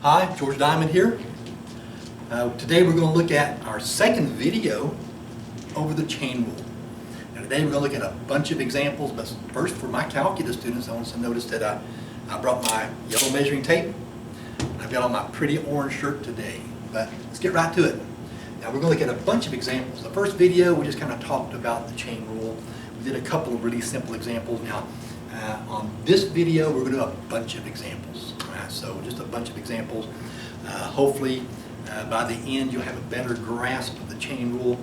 Hi, George Diamond here. Today we're going to look at our second video over the chain rule. Now today we're going to look at a bunch of examples, but first for my calculus students I want to notice that I brought my yellow measuring tape. I've got on my pretty orange shirt today, but let's get right to it. Now we're going to look at a bunch of examples. The first video we just kind of talked about the chain rule. We did a couple of really simple examples. Now on this video we're going to do a bunch of examples. So just a bunch of examples. Hopefully by the end you'll have a better grasp of the chain rule.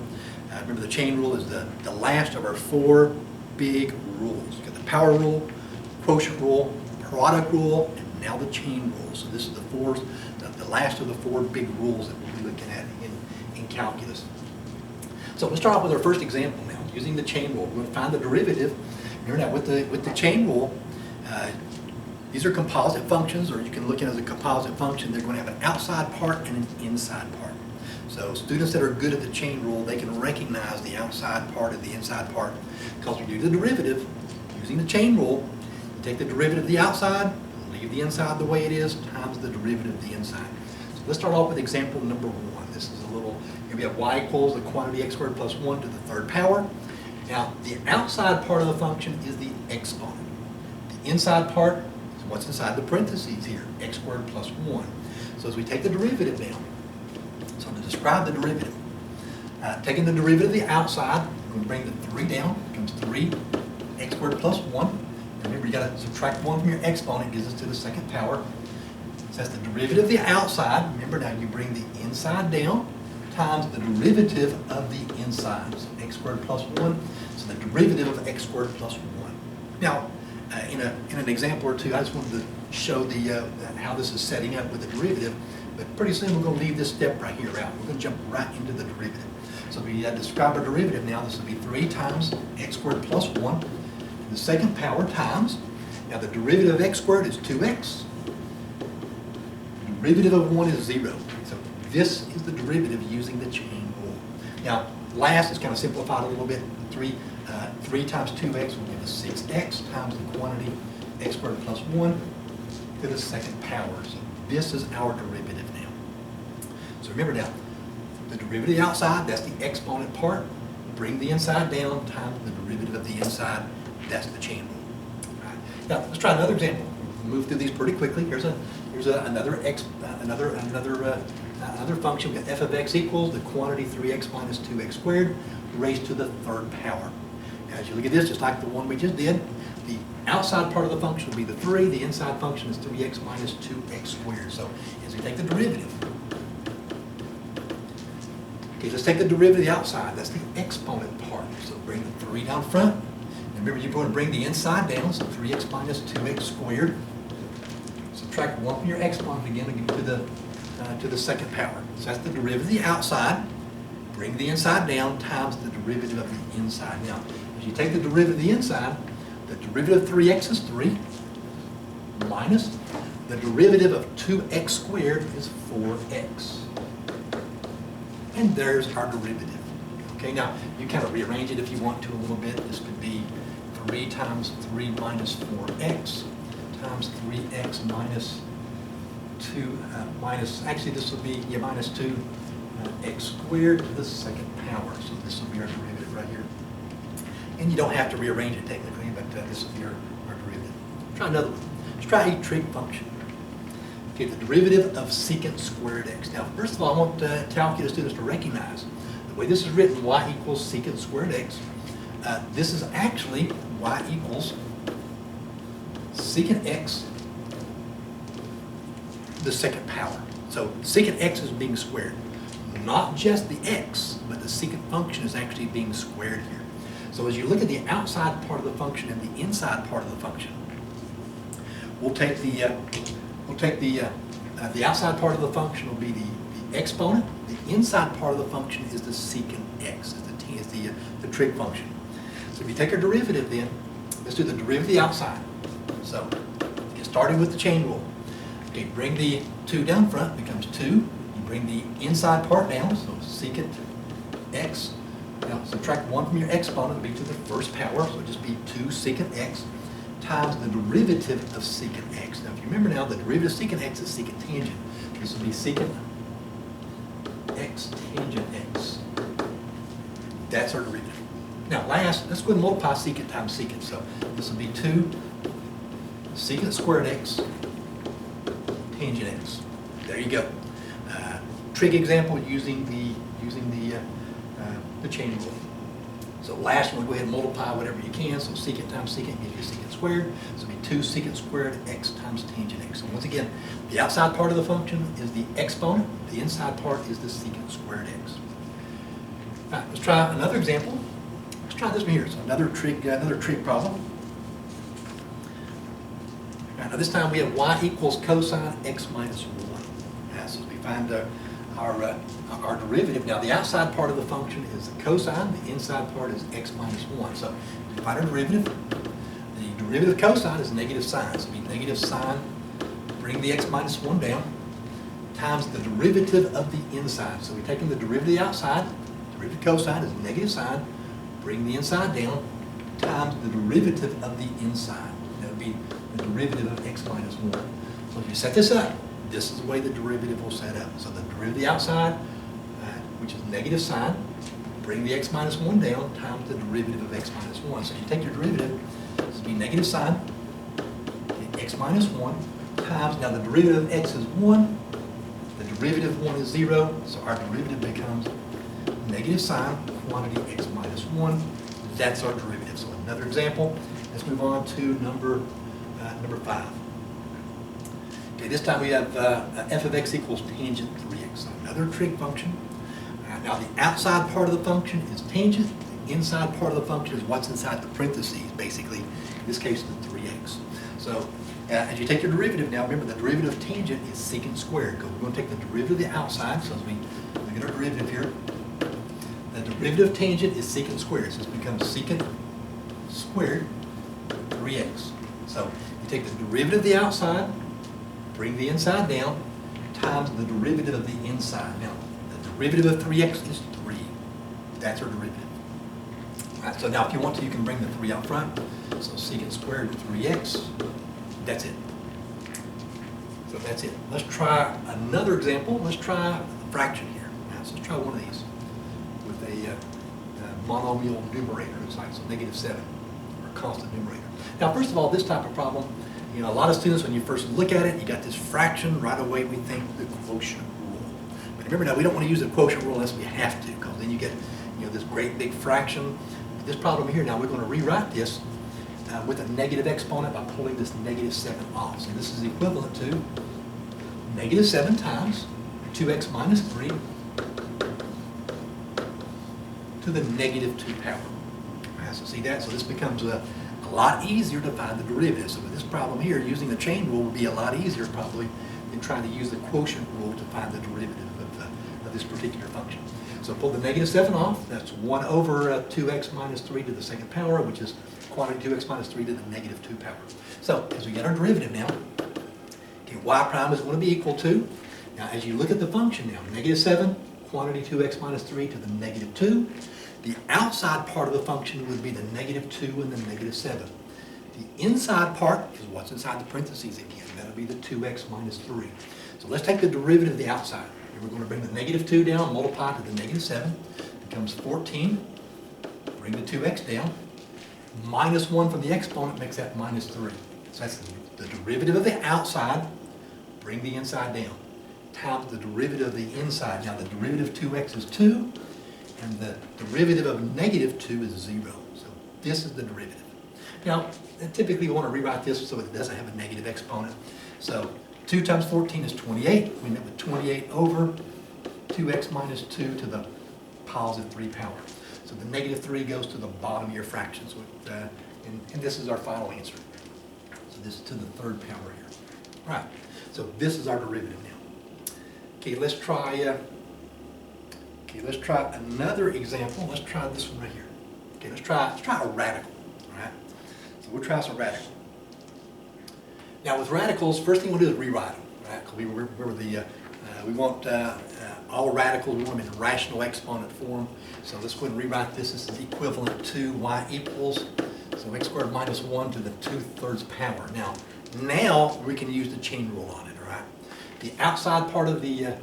Remember, the chain rule is the last of our four big rules. You've got the power rule, quotient rule, product rule, and now the chain rule. So this is the last of the four big rules that we'll be looking at in calculus. So let's start off with our first example now, using the chain rule. We're going to find the derivative. Remember now with the chain rule, these are composite functions, or you can look at it as a composite function. They're going to have an outside part and an inside part. So students that are good at the chain rule, they can recognize the outside part and the inside part, because when you do the derivative using the chain rule, you take the derivative of the outside, leave the inside the way it is, times the derivative of the inside. So let's start off with example number one. This is a little, here we have y equals the quantity x squared plus 1 to the third power. Now the outside part of the function is the exponent. The inside part, what's inside the parentheses here, x squared plus 1. So as we take the derivative down, so to describe the derivative, taking the derivative of the outside, we're going to bring the 3 down, becomes 3 x squared plus 1. And remember, you got to subtract 1 from your exponent, gives us to the second power. So that's the derivative of the outside. Remember, now you bring the inside down times the derivative of the inside. So x squared plus 1, so the derivative of x squared plus 1. Now, in an example or two, I just wanted to show how this is setting up with the derivative, but pretty soon we're going to leave this step right here out. We're going to jump right into the derivative. So we describe our derivative now. This will be 3 times x squared plus 1 to the second power times. Now the derivative of x squared is 2x. The derivative of 1 is 0. So this is the derivative using the chain rule. Now last is kind of simplified a little bit. 3 times 2x will give us 6x times the quantity x squared plus 1 to the second power. So this is our derivative now. So remember now, the derivative of the outside, that's the exponent part. Bring the inside down times the derivative of the inside, that's the chain rule. All right. Now let's try another example. We'll move through these pretty quickly. Here's another function. We got f of x equals the quantity 3x minus 2x squared raised to the third power. Now, as you look at this, just like the one we just did, the outside part of the function will be the 3, the inside function is 3x minus 2x squared. So as we take the derivative, okay, let's take the derivative of the outside, that's the exponent part. So bring the 3 down front. And remember, you're going to bring the inside down, so 3x minus 2x squared. Subtract 1 from your exponent again and give it to the second power. So that's the derivative of the outside. Bring the inside down times the derivative of the inside. Now, as you take the derivative of the inside, the derivative of 3x is 3, minus the derivative of 2x squared is 4x. And there's our derivative. Okay, now you kind of rearrange it if you want to a little bit. This could be 3 times 3 minus 4x times 3x minus 2, actually this will be minus 2 x squared to the second power. So this will be our derivative right here. And you don't have to rearrange it technically, but this will be our derivative. Try another one. Let's try a trig function. Okay, the derivative of secant squared x. Now, first of all, I want calculus students to recognize the way this is written, y equals secant squared x. This is actually y equals secant x to the second power. So secant x is being squared. Not just the x, but the secant function is actually being squared here. So as you look at the outside part of the function and the inside part of the function, we'll take the outside part of the function will be the exponent. The inside part of the function is the secant x, is the trig function. So if you take our derivative then, let's do the derivative of the outside. So starting with the chain rule. Okay, bring the 2 down front, becomes 2. Bring the inside part down, so secant x. Now subtract 1 from your exponent, it'll be to the first power, so it'll just be 2 secant x. times the derivative of secant x. Now, if you remember now, the derivative of secant x is secant tangent. This will be secant x tangent x. That's our derivative. Now, last, let's go ahead and multiply secant times secant. So this will be 2 secant squared x tangent x. There you go. Trig example using the chain rule. So last one, go ahead and multiply whatever you can. So secant times secant gives you secant squared. So it'll be 2 secant squared x times tangent x. So once again, the outside part of the function is the exponent. The inside part is the secant squared x. All right, let's try another example. Let's try this one here. So another trig problem. All right, now this time we have y equals cosine x minus 1. Right, so as we find our derivative. Now the outside part of the function is the cosine, the inside part is x minus 1. So to find our derivative, the derivative of cosine is negative sine. So it'll be negative sine, bring the x minus 1 down, times the derivative of the inside. So we're taking the derivative of the outside, derivative of cosine is negative sine, bring the inside down, times the derivative of the inside. That would be the derivative of x minus 1. So if you set this up, this is the way the derivative will set up. So the derivative of the outside, which is negative sine, bring the x minus 1 down, times the derivative of x minus 1. So you take your derivative, this will be negative sine, x minus 1, times, now the derivative of x is 1, the derivative of 1 is 0, so our derivative becomes negative sine quantity x minus 1. That's our derivative. So another example. Let's move on to number 5. Okay, this time we have f of x equals tangent 3x. So another trig function. Now the outside part of the function is tangent. The inside part of the function is what's inside the parentheses, basically. In this case, the 3x. So as you take your derivative now, remember the derivative of tangent is secant squared. We're going to take the derivative of the outside. So as we look at our derivative here, the derivative of tangent is secant squared. So this becomes secant squared 3x. So you take the derivative of the outside, bring the inside down, times the derivative of the inside. Now, the derivative of 3x is 3. That's our derivative. All right, so now if you want to, you can bring the 3 out front. So secant squared 3x, that's it. So that's it. Let's try another example. Let's try a fraction here. Now, so let's try one of these with a monomial numerator. It's like some -7, or a constant numerator. Now, first of all, this type of problem, you know, a lot of students, when you first look at it, you got this fraction, right away we think the quotient rule. But remember now, we don't want to use the quotient rule unless we have to, because then you get, you know, this great big fraction. This problem here, now we're going to rewrite this with a negative exponent by pulling this -7 off. So this is equivalent to -7 times 2x minus 3 to the -2 power. All right, so see that? So this becomes a lot easier to find the derivative. So with this problem here, using the chain rule would be a lot easier probably than trying to use the quotient rule to find the derivative of this particular function. So pull the -7 off. That's 1 over 2x minus 3 to the second power, which is quantity 2x minus 3 to the -2 power. So as we get our derivative now, okay, y prime is going to be equal to, now as you look at the function now, -7, quantity 2x minus 3 to the -2. The outside part of the function would be the -2 and the -7. The inside part is what's inside the parentheses again. That'll be the 2x minus 3. So let's take the derivative of the outside. And we're going to bring the -2 down, multiply to the -7. Becomes 14. Bring the 2x down. Minus 1 from the exponent makes that -3. So that's the derivative of the outside. Bring the inside down. Times the derivative of the inside. Now the derivative of 2x is 2. And the derivative of -2 is 0. So this is the derivative. Now, typically we want to rewrite this so it doesn't have a negative exponent. So 2 times 14 is 28. We end up with 28 over 2x minus 2 to the +3 power. So the -3 goes to the bottom of your fractions. And this is our final answer. So this is to the 3rd power here. Right. So this is our derivative now. Okay, let's try another example. Let's try this one right here. Okay, let's try a radical. All right. So we'll try some radical. Now with radicals, first thing we'll do is rewrite them. Right? Because we remember we want all radicals, we want them in rational exponent form. So let's go ahead and rewrite this. This is equivalent to y equals, so x squared minus 1 to the 2/3 power. Now we can use the chain rule on it, all right? The outside part of the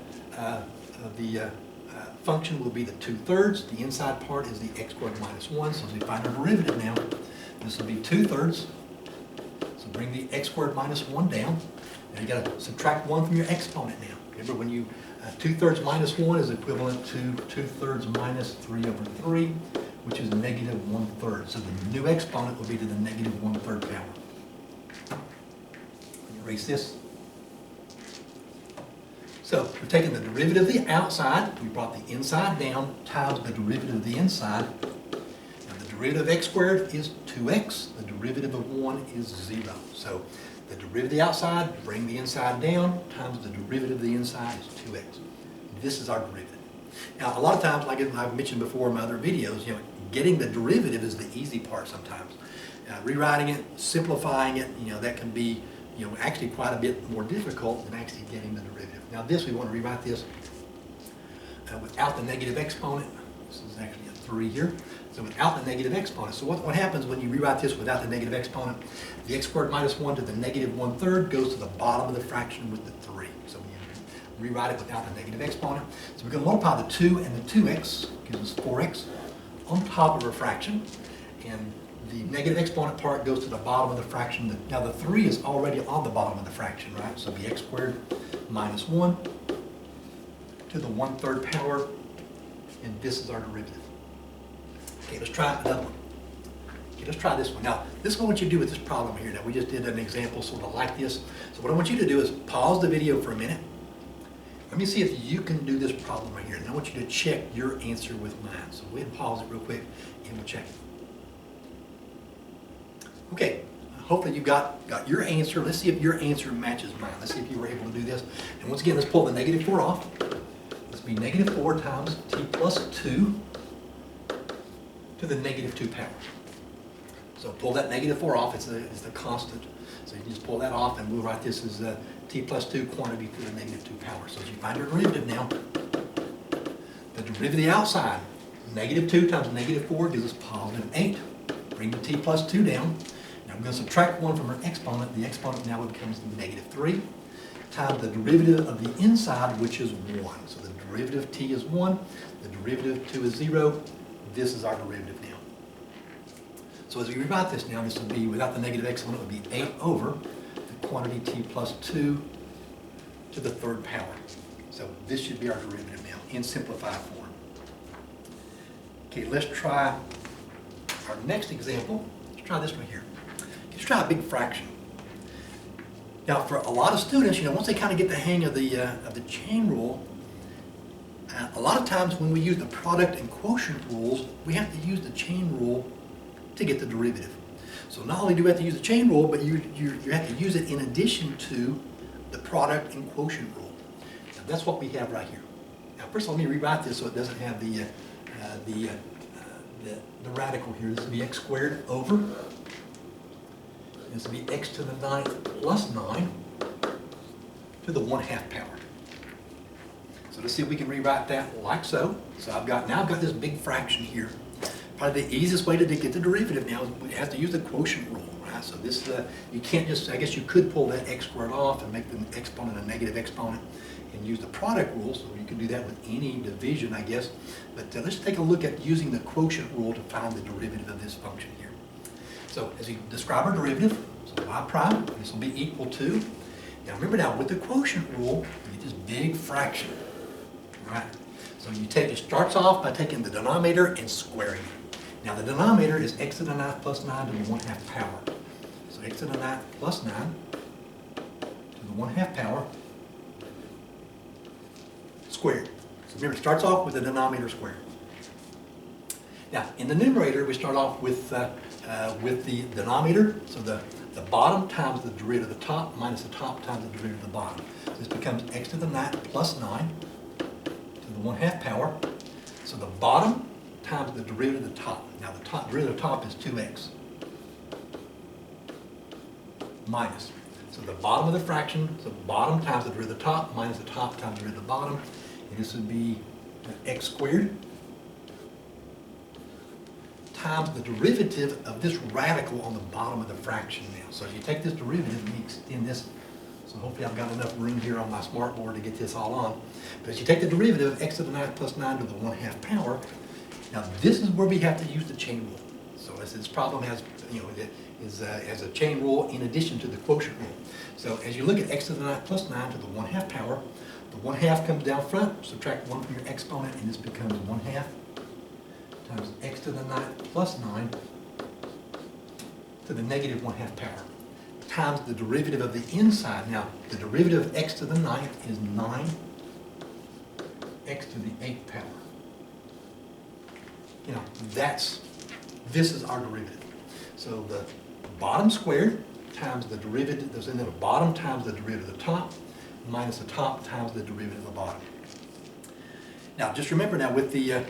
function will be the 2/3. The inside part is the x squared minus 1. So as we find our derivative now, this will be 2/3. So bring the x squared minus 1 down. Now you got to subtract 1 from your exponent now. Remember, when you 2/3 minus 1 is equivalent to 2/3 minus 3/3, which is negative 1/3. So the new exponent will be to the negative 1/3 power. Erase this. So we're taking the derivative of the outside, we brought the inside down, times the derivative of the inside. Now the derivative of x squared is 2x, the derivative of 1 is 0. So the derivative of the outside, bring the inside down, times the derivative of the inside is 2x. This is our derivative. Now a lot of times, like I've mentioned before in my other videos, getting the derivative is the easy part sometimes. Rewriting it, simplifying it, that can be actually quite a bit more difficult than actually getting the derivative. Now this, we want to rewrite this without the negative exponent. This is actually a 3 here. So without the negative exponent. So what happens when you rewrite this without the negative exponent? The x squared minus 1 to the negative 1/3 goes to the bottom of the fraction with the 3. So we rewrite it without the negative exponent. So we're going to multiply the 2 and the 2x, gives us 4x, on top of our fraction. And the negative exponent part goes to the bottom of the fraction. Now the 3 is already on the bottom of the fraction, right? So it'll be x squared minus 1 to the 1/3 power, and this is our derivative. Okay, let's try another one. Okay, let's try this one. Now, this is what I want you to do with this problem here. Now, we just did an example sort of like this. So what I want you to do is pause the video for a minute. Let me see if you can do this problem right here. And I want you to check your answer with mine. So go ahead and pause it real quick, and we'll check it. Okay, hopefully you got your answer. Let's see if your answer matches mine. Let's see if you were able to do this. And once again, let's pull the negative 4 off. This will be negative 4 times t plus 2 to the negative 2 power. So pull that negative 4 off. It's the constant. So you can just pull that off, and we'll write this as t plus 2 quantity to the negative 2 power. So as you find your derivative now, the derivative of the outside, negative 2 times negative 4 gives us positive 8. Bring the t plus 2 down. Now I'm going to subtract 1 from our exponent. The exponent now becomes negative 3 times the derivative of the inside, which is 1. So the derivative of t is 1. The derivative of 2 is 0. This is our derivative now. So as we rewrite this now, this will be, without the negative exponent, it would be 8 over the quantity t plus 2 to the 3rd power. So this should be our derivative now in simplified form. Okay, let's try our next example. Let's try this one here. Let's try a big fraction. Now, for a lot of students, once they kind of get the hang of the chain rule, a lot of times when we use the product and quotient rules, we have to use the chain rule to get the derivative. So not only do we have to use the chain rule, but you have to use it in addition to the product and quotient rule. Now, that's what we have right here. Now, first let me rewrite this so it doesn't have the radical here. This will be x squared over. This will be x to the 9th plus 9 to the 1/2 power. So let's see if we can rewrite that like so. So I've got this big fraction here. Probably the easiest way to get the derivative now is we have to use the quotient rule, right? So this you can't just, I guess you could pull that x squared off and make the exponent a negative exponent and use the product rule. So you can do that with any division, I guess. But let's take a look at using the quotient rule to find the derivative of this function here. So as we describe our derivative, so y prime, this will be equal to, now remember now with the quotient rule, you get this big fraction, right? So it starts off by taking the denominator and squaring it. Now the denominator is x to the 9th plus 9 to the 1/2 power. So x to the 9th plus 9 to the 1/2 power squared. So remember, it starts off with the denominator squared. Now in the numerator, we start off with the denominator, so the bottom times the derivative of the top minus the top times the derivative of the bottom. So this becomes x to the 9th plus 9 to the 1/2 power. So the bottom times the derivative of the top. Now the derivative of the top is 2x minus. So the bottom of the fraction, so bottom times the derivative of the top minus the top times the derivative of the bottom. And this would be x squared times the derivative of this radical on the bottom of the fraction now. So if you take this derivative and you extend this, so hopefully I've got enough room here on my smart board to get this all on. But as you take the derivative of x to the 9 plus 9 to the 1/2 power, now this is where we have to use the chain rule. So this problem has, as a chain rule in addition to the quotient rule. So as you look at x to the 9 plus 9 to the 1/2 power, the 1/2 comes down front, subtract 1 from your exponent, and this becomes 1/2 times x to the 9 plus 9 to the negative 1/2 power times the derivative of the inside. Now, the derivative of x to the 9th is 9 x to the 8th power. This is our derivative. So the bottom squared times the derivative, and then the bottom times the derivative of the top, minus the top times the derivative of the bottom. Now, just remember now with the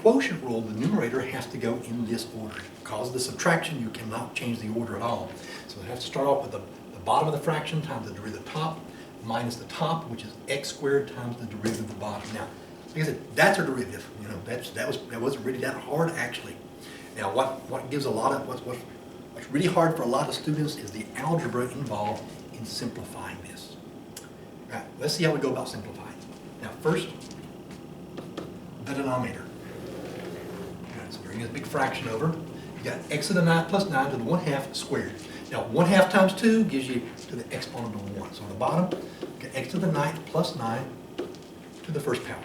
quotient rule, the numerator has to go in this order. Because of the subtraction, you cannot change the order at all. So we have to start off with the bottom of the fraction times the derivative of the top, minus the top, which is x squared times the derivative of the bottom. Now, like I said, that's our derivative. That wasn't really that hard actually. Now, what gives what's really hard for a lot of students is the algebra involved in simplifying this. All right, let's see how we go about simplifying. Now, first, the denominator. All right, so bring this big fraction over. You got x to the 9 plus 9 to the 1/2 squared. Now, 1/2 times 2 gives you to the exponent of 1. So on the bottom, you got x to the 9th plus 9 to the first power.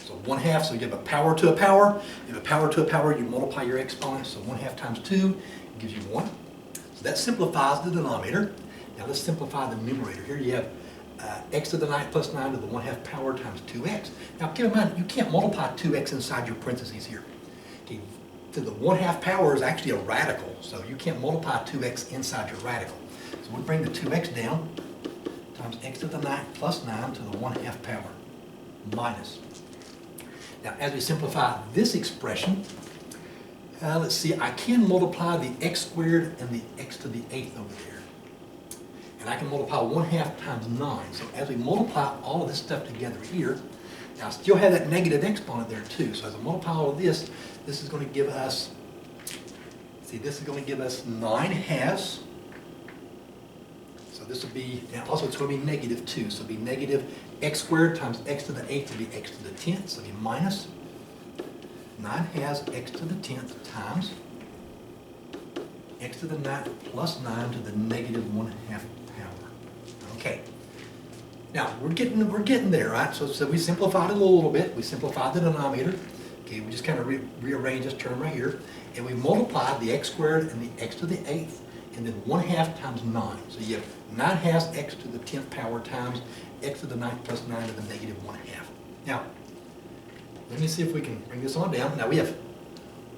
So 1/2, so you have a power to a power. You have a power to a power, you multiply your exponents. So 1/2 times 2 gives you 1. So that simplifies the denominator. Now let's simplify the numerator. Here you have x to the 9 plus 9 to the 1/2 power times 2x. Now keep in mind, you can't multiply 2x inside your parentheses here. Okay, to the 1/2 power is actually a radical, so you can't multiply 2x inside your radical. So we bring the 2x down, times x to the 9 plus 9 to the 1/2 power, minus. Now as we simplify this expression, let's see, I can multiply the x squared and the x to the 8th over there. And I can multiply 1/2 times 9. So as we multiply all of this stuff together here, now I still have that negative exponent there too. So as I multiply all of this, this is going to give us, this is going to give us 9/2. So this will be, now also it's going to be negative 2. So it'll be negative x squared times x to the 8th will be x to the 10th. So it'll be minus 9/2 x to the 10th times x to the 9th plus 9 to the negative 1/2 power. Okay. Now we're getting there, right? So we simplified it a little bit. We simplified the denominator. Okay, we just kind of rearrange this term right here, and we multiplied the x squared and the x to the 8th, and then 1/2 times 9. So you have 9/2 x to the 10th power times x to the 9th plus 9 to the negative 1/2. Now, let me see if we can bring this on down. Now we have,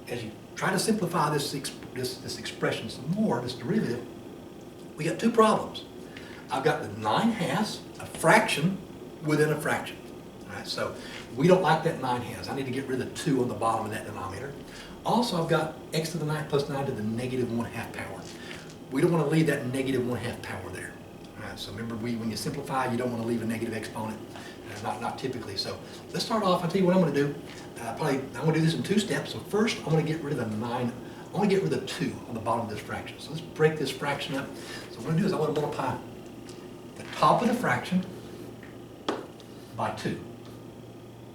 as you try to simplify this expression some more, this derivative, we got two problems. I've got the 9/2, a fraction within a fraction. All right, so we don't like that 9/2. I need to get rid of the 2 on the bottom of that denominator. Also, I've got x to the 9th plus 9 to the negative 1/2 power. We don't want to leave that negative 1/2 power there. All right, so remember, when you simplify, you don't want to leave a negative exponent. Not typically. So let's start off. I'll tell you what I'm going to do. I'm going to do this in 2 steps. So first, I'm going to get rid of the 9. I want to get rid of the 2 on the bottom of this fraction. So let's break this fraction up. So what I'm going to do is I want to multiply the top of the fraction by 2.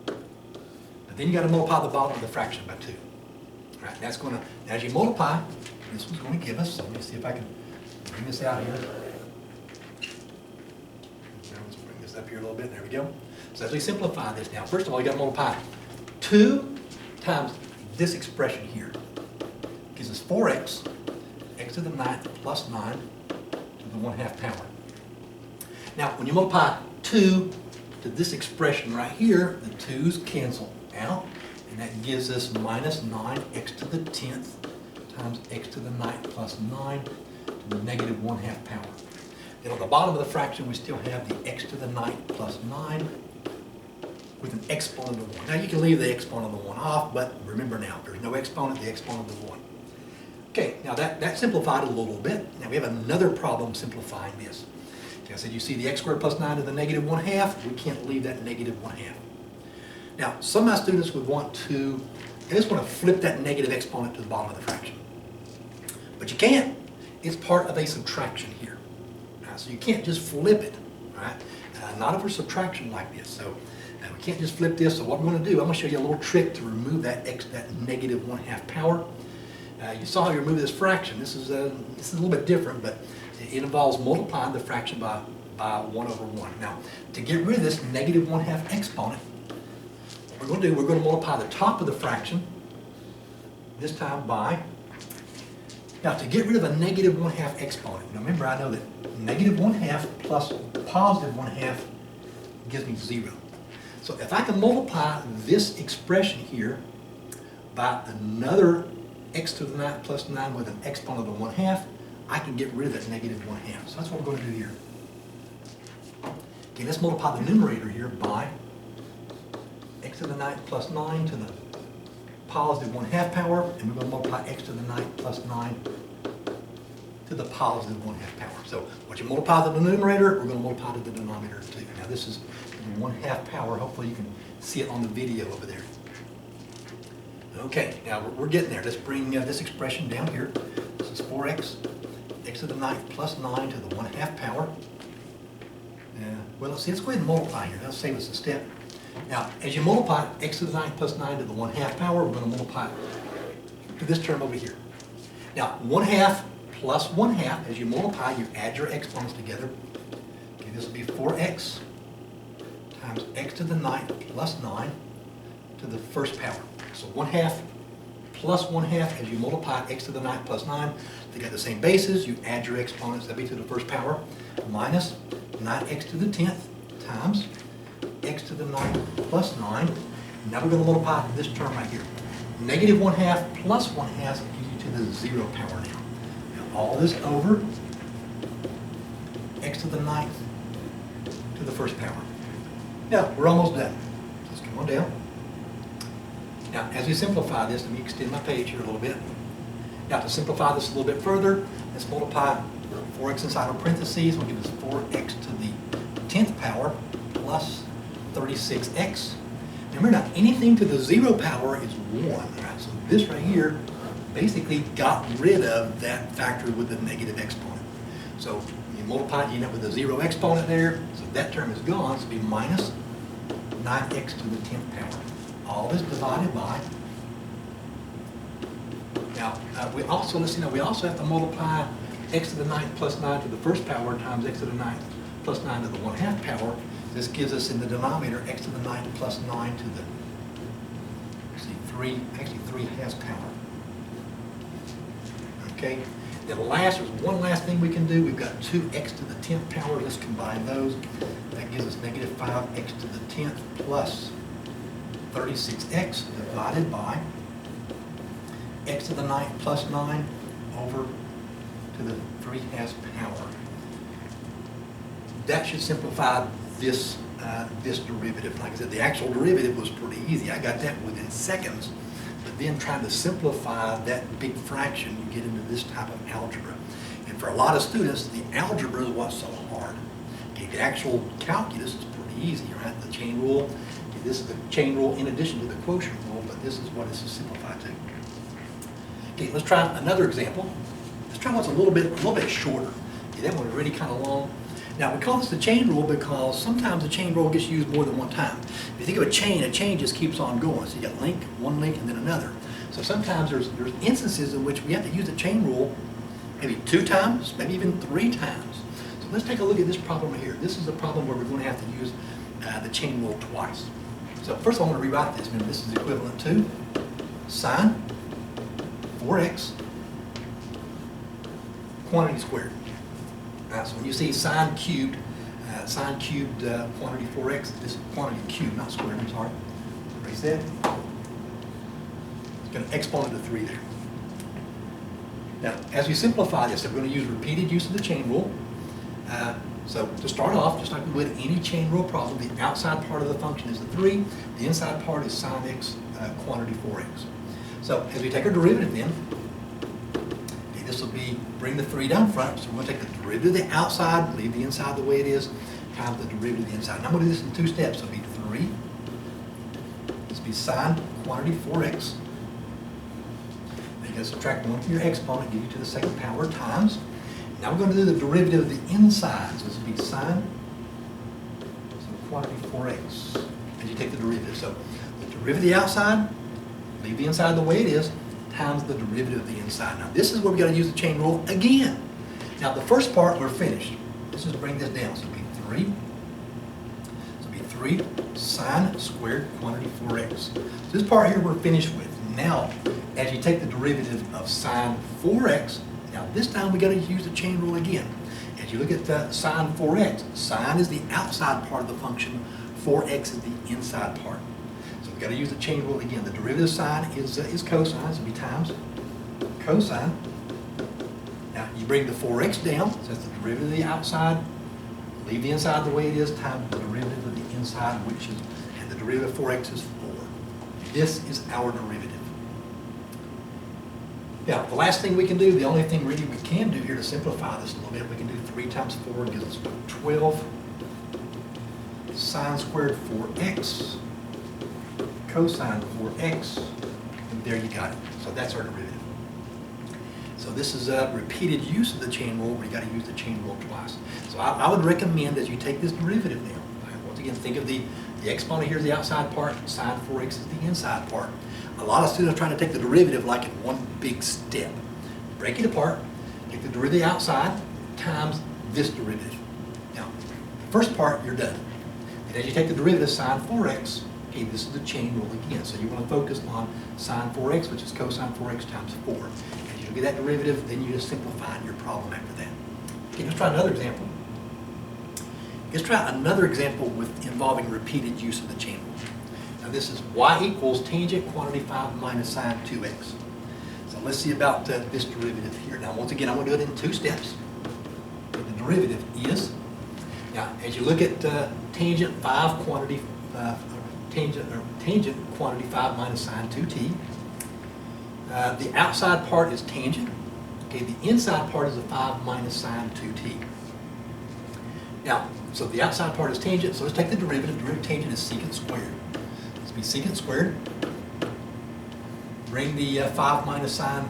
But then you got to multiply the bottom of the fraction by 2. All right, that's going to, as you multiply, this one's going to give us, so let me see if I can bring this out here. Let's bring this up here a little bit. There we go. So as we simplify this now, first of all, you got to multiply 2 times this expression here. Gives us 4x, x to the 9th plus 9 to the 1/2 power. Now, when you multiply 2 to this expression right here, the 2's cancel out, and that gives us minus 9x to the 10th times x to the 9th plus 9 to the negative 1/2 power. Then on the bottom of the fraction, we still have the x to the 9th plus 9 with an exponent of 1. Now, you can leave the exponent of 1 off, but remember now, if there's no exponent, the exponent of 1. Okay, now that simplified a little bit. Now we have another problem simplifying this. I said, you see the x squared plus 9 to the negative 1/2, we can't leave that negative 1/2. Now, some of my students would want to, they just want to flip that negative exponent to the bottom of the fraction. But you can't. It's part of a subtraction here. So you can't just flip it, right? Not over subtraction like this. So we can't just flip this. So what I'm going to do, I'm going to show you a little trick to remove that negative 1/2 power. You saw how you remove this fraction. This is a little bit different, but it involves multiplying the fraction by 1/1. Now, to get rid of this negative 1/2 exponent, what we're going to do, we're going to multiply the top of the fraction, this time by. Now, to get rid of a negative 1/2 exponent, now remember, I know that negative 1/2 plus positive 1/2 gives me 0. So if I can multiply this expression here by another x to the 9 plus 9 with an exponent of 1/2, I can get rid of that negative 1/2. So that's what we're going to do here. Okay, let's multiply the numerator here by x to the 9 plus 9 to the positive 1/2 power, and we're going to multiply x to the 9 plus 9 to the positive 1/2 power. So once you multiply the numerator, we're going to multiply to the denominator too. Now this is 1/2 power. Hopefully you can see it on the video over there. Okay, now we're getting there. Let's bring this expression down here. This is 4x, x to the 9 plus 9 to the 1/2 power. Well, let's see, let's go ahead and multiply here. That'll save us a step. Now, as you multiply x to the 9 plus 9 to the 1/2 power, we're going to multiply to this term over here. Now, 1/2 plus 1/2, as you multiply, you add your exponents together. Okay, this will be 4x times x to the 9 plus 9 to the first power. So 1/2 plus 1/2, as you multiply x to the 9 plus 9, they got the same bases, you add your exponents, that'll be to the first power, minus 9x to the 10th times x to the 9 plus 9. Now we're going to multiply this term right here. Negative 1/2 plus 1/2 gives you to the 0 power now. Now all this over x to the 9th to the first power. Now we're almost done. Let's come on down. Now as we simplify this, let me extend my page here a little bit. Now to simplify this a little bit further, let's multiply 4x inside of parentheses will give us 4x to the 10th power plus 36x. Remember now, anything to the 0 power is 1. Right? So this right here basically got rid of that factor with the negative exponent. So you multiply it, you end up with a 0 exponent there. So that term is gone. So it'll be minus 9x to the 10th power. All this divided by. Now we also, let's see, now we also have to multiply x to the 9th plus 9 to the first power times x to the 9th plus 9 to the 1/2 power. This gives us in the denominator x to the 9th plus 9 to the, let's see, 3/2 power. Okay, then there's one last thing we can do. We've got 2x to the 10th power. Let's combine those. That gives us negative 5x to the 10th plus 36x divided by x to the 9th plus 9 over to the 3/2 power. That should simplify this derivative. Like I said, the actual derivative was pretty easy. I got that within seconds. But then trying to simplify that big fraction, you get into this type of algebra. And for a lot of students, the algebra is what's so hard. Okay, the actual calculus is pretty easy, right? The chain rule, okay, this is the chain rule in addition to the quotient rule, but this is what it's simplified to. Okay, let's try another example. Let's try what's a little bit shorter. Okay, that one is really kind of long. Now, we call this the chain rule because sometimes the chain rule gets used more than one time. If you think of a chain just keeps on going. So you got one link, and then another. So sometimes there's instances in which we have to use the chain rule maybe 2 times, maybe even 3 times. So let's take a look at this problem right here. This is a problem where we're going to have to use the chain rule twice. So first of all, I'm going to rewrite this. Remember, this is equivalent to sine 4x quantity squared. So when you see sine cubed quantity 4x, this is quantity cubed, not squared, I'm sorry. Erase that. It's going to exponent to 3 there. Now, as we simplify this, we're going to use repeated use of the chain rule. So to start off, just like we would any chain rule problem, the outside part of the function is the 3, the inside part is sine x quantity 4x. So as we take our derivative then, okay, this this will be, bring the 3 down front, so we're going to take the derivative of the outside, leave the inside the way it is, times the derivative of the inside. And I'm going to do this in 2 steps. It'll be 3, this will be sine quantity 4x. Then you subtract 1 from your exponent, give you to the 2nd power times. Now we're going to do the derivative of the inside, so this will be sine quantity 4x as you take the derivative. So the derivative of the outside, leave the inside the way it is, times the derivative of the inside. Now this is where we got to use the chain rule again. Now the first part we're finished. Let's just bring this down. So it'll be 3. So it'll be 3 sine squared quantity 4x. So this part here we're finished with. Now, as you take the derivative of sine 4x, now this time we got to use the chain rule again. As you look at sine 4x, sine is the outside part of the function, 4x is the inside part. So we've got to use the chain rule again. The derivative of sine is cosine, so it'll be times cosine. Now you bring the 4x down, so that's the derivative of the outside, leave the inside the way it is, times the derivative of the inside, which is, and the derivative of 4x is 4. This is our derivative. Now, the last thing we can do, the only thing really we can do here to simplify this a little bit, we can do 3 times 4 gives us 12 sine squared 4x cosine 4x, and there you got it. So that's our derivative. So this is a repeated use of the chain rule where you got to use the chain rule twice. So I would recommend as you take this derivative now, once again, think of the exponent here is the outside part, sine 4x is the inside part. A lot of students are trying to take the derivative like in one big step. Break it apart, take the derivative outside times this derivative. Now, the first part, you're done. And as you take the derivative of sine 4x, okay, this is the chain rule again. So you want to focus on sine 4x, which is cosine 4x times 4. As you get that derivative, then you just simplify your problem after that. Okay, let's try another example. Let's try another example with involving repeated use of the chain rule. Now this is y equals tangent quantity 5 minus sine 2x. So let's see about this derivative here. Now once again, I'm going to do it in 2 steps. The derivative is, now as you look at tangent 5 quantity, tangent quantity 5 minus sine 2t, the outside part is tangent. Okay, the inside part is a 5 minus sine 2t. Now, so the outside part is tangent, so let's take the derivative. The derivative of tangent is secant squared. This will be secant squared. Bring the 5 minus sine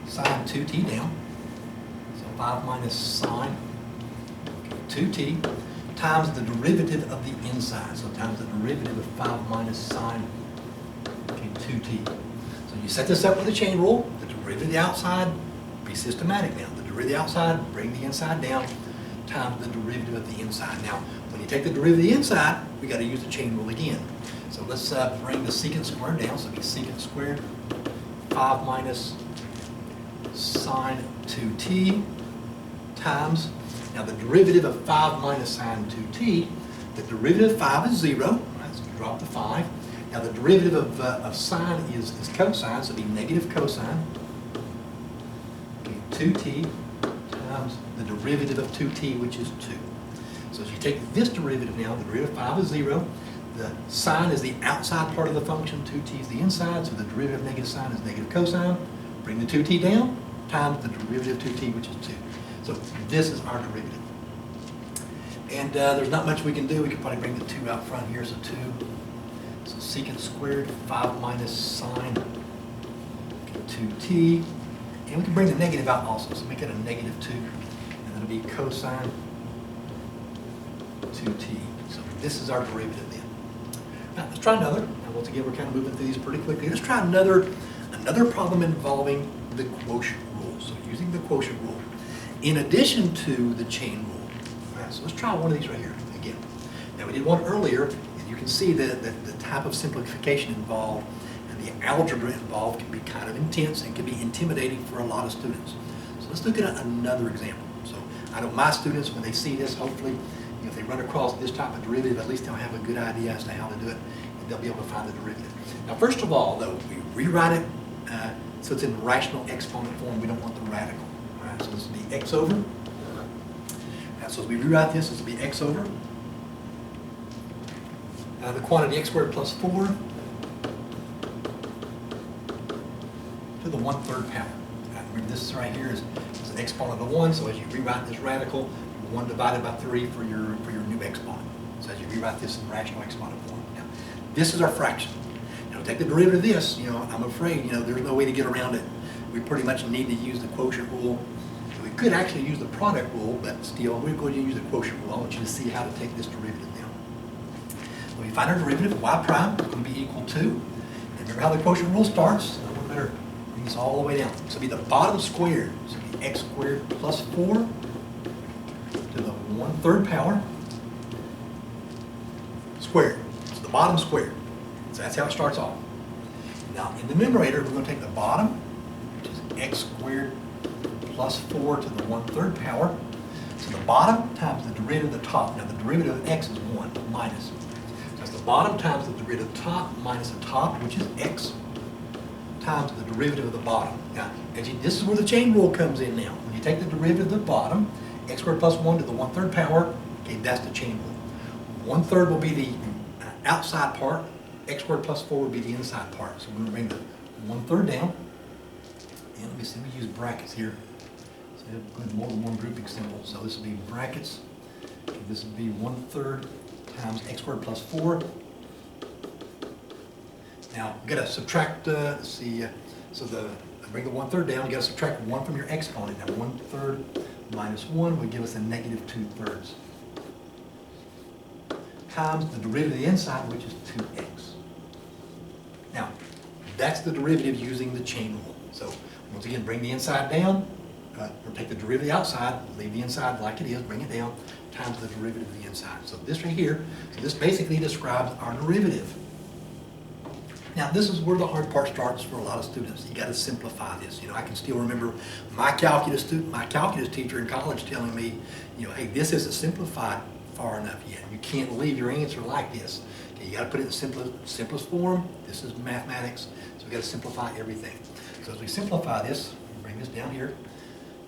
2t down. So 5 minus sine 2t times the derivative of the inside. So times the derivative of 5 minus sine 2t. So you set this up with the chain rule. The derivative of the outside, be systematic now. The derivative of the outside, bring the inside down, times the derivative of the inside. Now, when you take the derivative of the inside, we got to use the chain rule again. So let's bring the secant squared down. So it'll be secant squared 5 minus sine 2t times, now the derivative of 5 minus sine 2t, the derivative of 5 is 0. Right, so we drop the 5. Now the derivative of sine is cosine, so it'll be negative cosine 2t times the derivative of 2t, which is 2. So as you take this derivative now, the derivative of 5 is 0. The sine is the outside part of the function, 2t is the inside, so the derivative of negative sine is negative cosine. Bring the 2t down, times the derivative of 2t, which is 2. So this is our derivative. And there's not much we can do. We could probably bring the 2 out front here, so 2. So secant squared 5 minus sine 2t. And we can bring the negative out also, so make it a negative 2. And then it'll be cosine 2t. So this is our derivative then. Now let's try another. Now once again, we're kind of moving through these pretty quickly. Let's try another problem involving the quotient rule. So using the quotient rule, in addition to the chain rule. All right, so let's try one of these right here again. Now we did one earlier, and you can see that the type of simplification involved and the algebra involved can be kind of intense and can be intimidating for a lot of students. So let's look at another example. So I know my students, when they see this, hopefully, if they run across this type of derivative, at least they'll have a good idea as to how to do it, and they'll be able to find the derivative. Now, first of all, though, we rewrite it so it's in rational exponent form. We don't want the radical. All right, so this will be x over. Now, so as we rewrite this, this will be x over the quantity x squared plus 4 to the 1/3 power. Remember this right here is an exponent of 1, so as you rewrite this radical, 1 divided by 3 for your new exponent. So as you rewrite this in rational exponent form. Now, this is our fraction. Now, take the derivative of this, I'm afraid, there's no way to get around it. We pretty much need to use the quotient rule. We could actually use the product rule, but still, we're going to use the quotient rule. I want you to see how to take this derivative down. When we find our derivative, y prime is going to be equal to, and remember how the quotient rule starts? We better bring this all the way down. So it'll be the bottom squared. So it'll be x squared plus 4 to the 1/3 power squared. So the bottom squared. So that's how it starts off. Now in the numerator, we're going to take the bottom, which is x squared plus 4 to the 1/3 power. So the bottom times the derivative of the top. Now the derivative of x is 1 minus. So that's the bottom times the derivative of the top minus the top, which is x, times the derivative of the bottom. Now, this is where the chain rule comes in now. When you take the derivative of the bottom, x squared plus 1 to the 1/3 power, okay, that's the chain rule. 1/3 will be the outside part. X squared plus 4 will be the inside part. So we're going to bring the 1/3 down. And let me see, we use brackets here. So we have more than one grouping symbol. So this will be brackets. This will be 1/3 times x squared plus 4. Now, you've got to subtract, let's see, bring the 1/3 down, you've got to subtract 1 from your exponent. Now, 1/3 minus 1 would give us a negative 2/3 times the derivative of the inside, which is 2x. Now, that's the derivative using the chain rule. So, once again, bring the inside down, or take the derivative of the outside, leave the inside like it is, bring it down, times the derivative of the inside. So this right here, so this basically describes our derivative. Now, this is where the hard part starts for a lot of students. You got to simplify this. I can still remember my calculus teacher in college telling me, hey, this isn't simplified far enough yet. You can't leave your answer like this. Okay, you got to put it in simplest form. This is mathematics, so we got to simplify everything. So as we simplify this, bring this down here.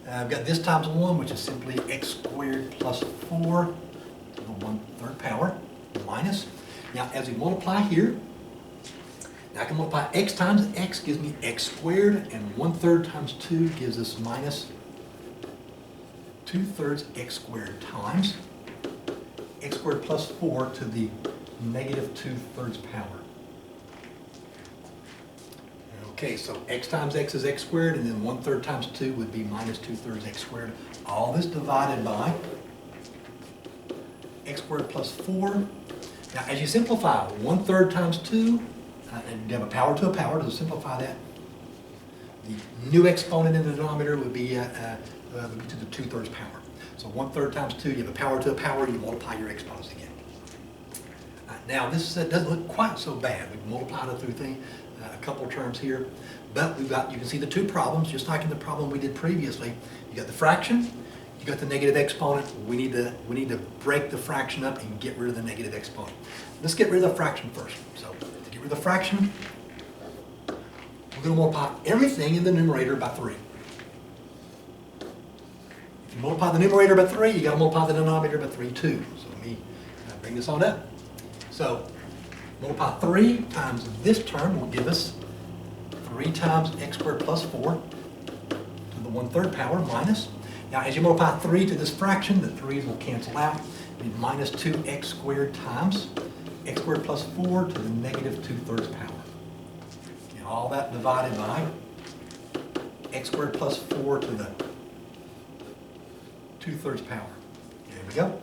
I've got this times 1, which is simply x squared plus 4 to the 1/3 power minus. Now, as we multiply here, now I can multiply x times x gives me x squared, and 1/3 times 2 gives us minus 2/3 x squared times x squared plus 4 to the negative 2/3 power. Okay, so x times x is x squared, and then 1/3 times 2 would be minus 2/3 x squared. All this divided by x squared plus 4. Now, as you simplify, 1/3 times 2, and you have a power to a power to simplify that. The new exponent in the denominator would be to the 2/3 power. So 1/3 times 2, you have a power to a power, you multiply your exponents again. Now, this doesn't look quite so bad. We've multiplied it through a couple of terms here, but you can see the two problems, just like in the problem we did previously. You got the fraction, you got the negative exponent. We need to break the fraction up and get rid of the negative exponent. Let's get rid of the fraction first. So to get rid of the fraction, we're going to multiply everything in the numerator by 3. If you multiply the numerator by 3, you got to multiply the denominator by 3 too. So let me bring this on up. So multiply 3 times this term will give us 3 times x squared plus 4 to the 1/3 power minus. Now, as you multiply 3 to this fraction, the 3's will cancel out. We need minus 2x squared times x squared plus 4 to the negative 2/3 power. And all that divided by x squared plus 4 to the 2/3 power. There we go.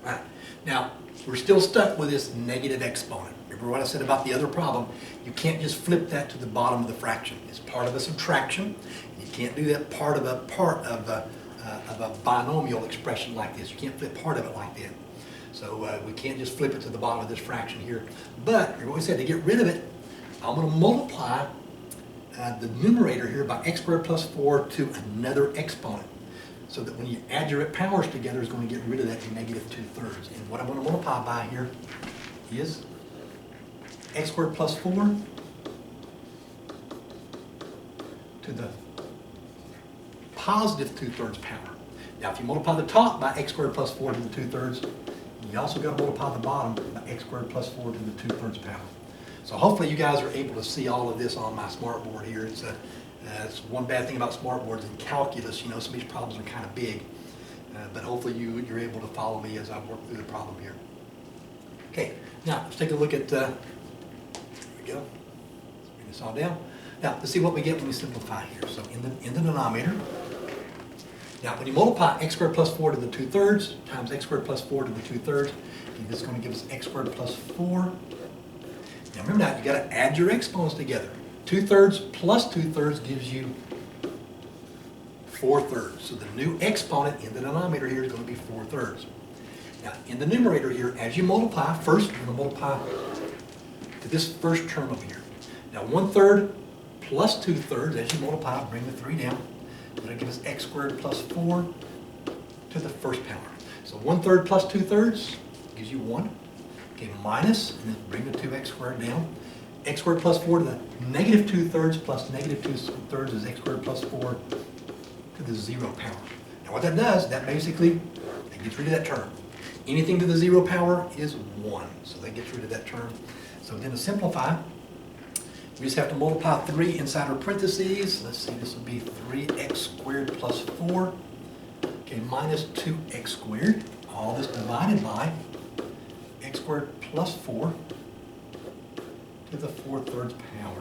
All right. Now, we're still stuck with this negative exponent. Remember what I said about the other problem? You can't just flip that to the bottom of the fraction. It's part of a subtraction. You can't do that part of a binomial expression like this. You can't flip part of it like that. So we can't just flip it to the bottom of this fraction here. But remember what we said, to get rid of it, I'm going to multiply the numerator here by x squared plus 4 to another exponent. So that when you add your powers together, it's going to get rid of that negative 2/3. And what I'm going to multiply by here is x squared plus 4 to the positive 2/3 power. Now, if you multiply the top by x squared plus 4 to the 2/3, you also got to multiply the bottom by x squared plus 4 to the 2/3 power. So hopefully you guys are able to see all of this on my smart board here. That's one bad thing about smartboards. In calculus, you know, some of these problems are kind of big, but hopefully you're able to follow me as I work through the problem here. Okay, now let's take a look at, there we go, let's bring this all down. Now, let's see what we get when we simplify here. So in the denominator, now when you multiply x squared plus 4 to the 2/3 times x squared plus 4 to the 2/3, this is going to give us x squared plus 4. Now remember now, you got to add your exponents together. 2/3 plus 2/3 gives you 4/3. So the new exponent in the denominator here is going to be 4/3. Now in the numerator here, as you multiply, first you're going to multiply to this first term over here. Now 1/3 plus 2/3, as you multiply, bring the 3 down. That'll give us x squared plus 4 to the first power. So 1/3 plus 2/3 gives you 1. Okay, minus, and then bring the 2x squared down. X squared plus 4 to the negative 2/3 plus negative 2/3 is x squared plus 4 to the 0 power. Now what that does, that basically, that gets rid of that term. Anything to the 0 power is 1, so that gets rid of that term. So then to simplify, we just have to multiply 3 inside our parentheses. Let's see, this will be 3x squared plus 4, okay, minus 2x squared. All this divided by x squared plus 4 to the 4/3 power.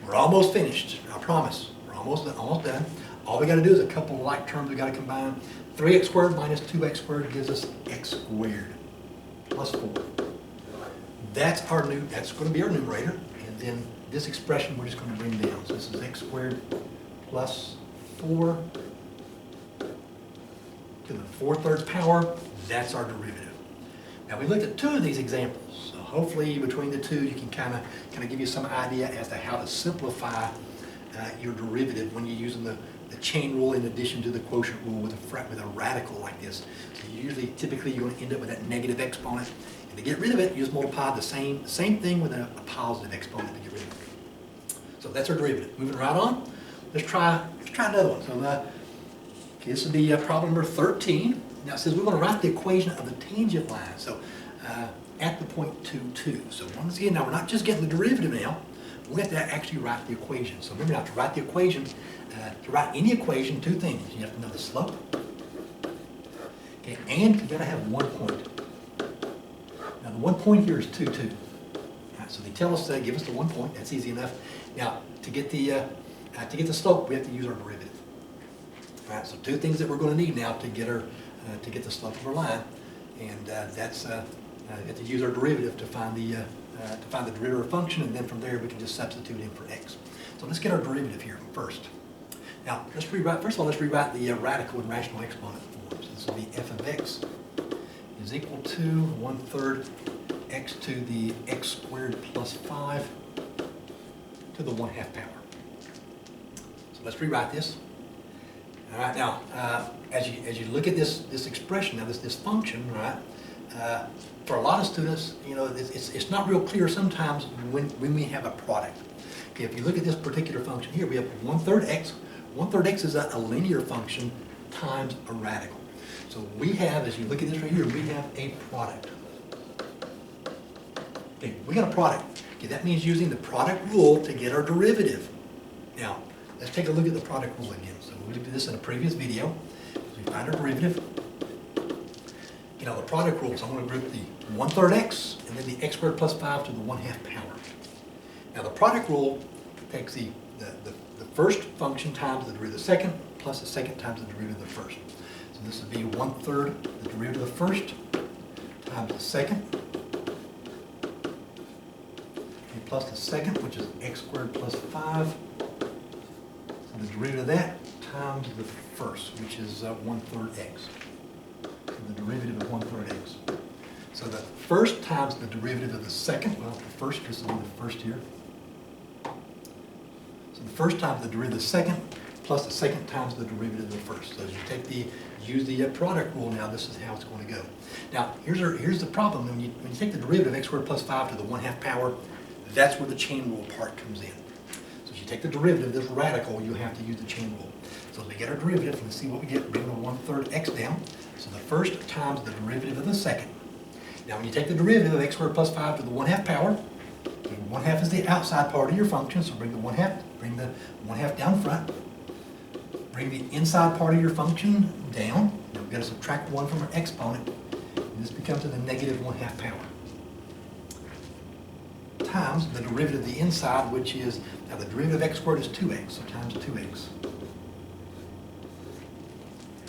We're almost finished, I promise. We're almost done. All we got to do is a couple of like terms we got to combine. 3x squared minus 2x squared gives us x squared plus 4. That's going to be our numerator. And then this expression we're just going to bring down. So this is x squared plus 4 to the 4/3 power. That's our derivative. Now we looked at 2 of these examples. So hopefully between the 2 you can kind of give you some idea as to how to simplify your derivative when you're using the chain rule in addition to the quotient rule with a radical like this. So typically you're going to end up with that negative exponent. And to get rid of it, you just multiply the same thing with a positive exponent to get rid of it. So that's our derivative. Moving right on, let's try another one. So okay, this will be problem number 13. Now it says we're going to write the equation of the tangent line. So at the point 2, 2. So once again, now we're not just getting the derivative now. We have to actually write the equation. So remember now, to write the equation, to write any equation, 2 things. You have to know the slope, okay, and you got to have 1 point. Now the 1 point here is 2, 2. All right, so they tell us to give us the 1 point. That's easy enough. Now to get the slope, we have to use our derivative. All right, so 2 things that we're going to need now to get the slope of our line, and that's we have to use our derivative to find the derivative function, and then from there we can just substitute in for x. So let's get our derivative here first. Now let's rewrite. First of all, let's rewrite the radical and rational exponent forms. This will be f of x is equal to 1/3 x to the x squared plus 5 to the 1/2 power. So let's rewrite this. All right, now as you look at this expression, now this function, right? For a lot of students, you know, it's not real clear sometimes when we have a product. Okay, if you look at this particular function here, we have 1/3 x. 1/3 x is a linear function times a radical. So we have, as you look at this right here, we have a product. Okay, we got a product. Okay, that means using the product rule to get our derivative. Now, let's take a look at the product rule again. So we did this in a previous video. So we find our derivative. You know, the product rules, I'm going to group the 1/3 x and then the x squared plus 5 to the 1/2 power. Now the product rule takes the first function times the derivative of the second plus the second times the derivative of the first. So this would be 1/3 the derivative of the first times the second, okay, plus the second, which is x squared plus 5. So the derivative of that times the first, which is 1/3 x. The derivative of 1/3 x. So the first times the derivative of the second, well, the first, this will be the first here. So the first times the derivative of the second, plus the second times the derivative of the first. So as you use the product rule now, this is how it's going to go. Now, here's the problem. When you take the derivative of x squared plus 5 to the 1/2 power, that's where the chain rule part comes in. So as you take the derivative of this radical, you have to use the chain rule. So as we get our derivative, let's see what we get. Bring the 1/3 x down. So the first times the derivative of the second. Now when you take the derivative of x squared plus 5 to the 1/2 power, Okay, 1/2 is the outside part of your function, so bring the 1/2 down front. Bring the inside part of your function down. Now we've got to subtract 1 from our exponent, and this becomes to the negative 1/2 power. Times the derivative of the inside, which is, now the derivative of x squared is 2x, so times 2x. All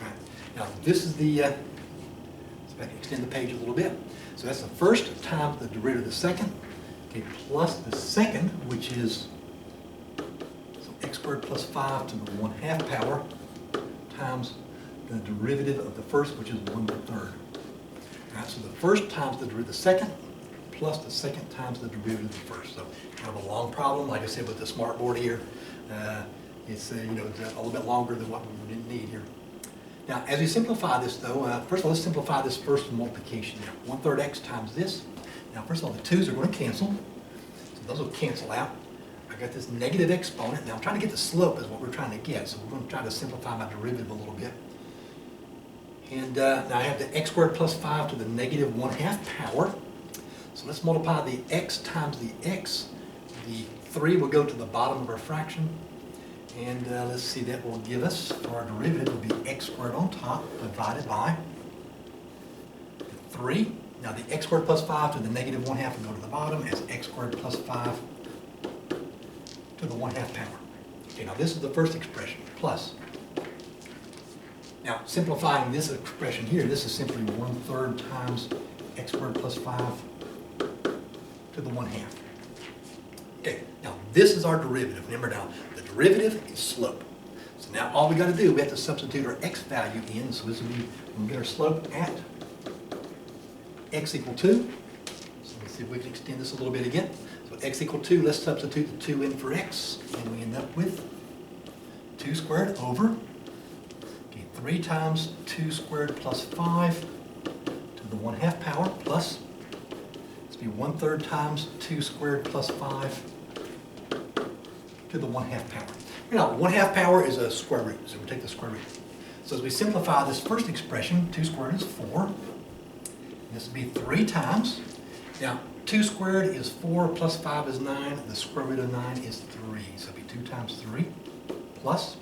right. Now this is the, let's back extend the page a little bit. So that's the first times the derivative of the second, okay, plus the second, which is x squared plus 5 to the 1/2 power times the derivative of the first, which is 1/3. All right, so the first times the derivative of the second plus the second times the derivative of the first. So kind of a long problem, like I said with the smart board here. It's you know, it's a little bit longer than what we didn't need here. Now, as we simplify this though, first of all, let's simplify this first multiplication here. 1/3 x times this. Now, first of all, the 2's are going to cancel. So those will cancel out. I got this negative exponent. Now I'm trying to get the slope is what we're trying to get. So we're going to try to simplify my derivative a little bit. And now I have the x squared plus 5 to the negative 1/2 power. So let's multiply the x times the x. The 3 will go to the bottom of our fraction. And let's see, that will give us, for our derivative, will be x squared on top divided by 3. Now the x squared plus 5 to the negative 1/2 will go to the bottom as x squared plus 5 to the 1/2 power. Okay, now this is the first expression, plus. Now simplifying this expression here, this is simply 1/3 times x squared plus 5 to the 1/2. Okay, now this is our derivative. Remember now, the derivative is slope. So now all we got to do, we have to substitute our x value in. So this will be, we'll get our slope at x equal 2. So let's see if we can extend this a little bit again. So x equal 2, let's substitute the 2 in for x, and we end up with 2 squared over, okay, 3 times 2 squared plus 5 to the 1/2 power plus, let's be 1/3 times 2 squared plus 5 to the 1/2 power. Now, 1/2 power is a square root, so we'll take the square root. So as we simplify this first expression, 2 squared is 4. This will be 3 times. Now, 2 squared is 4 plus 5 is 9. The square root of 9 is 3. So it'll be 2 times 3 plus.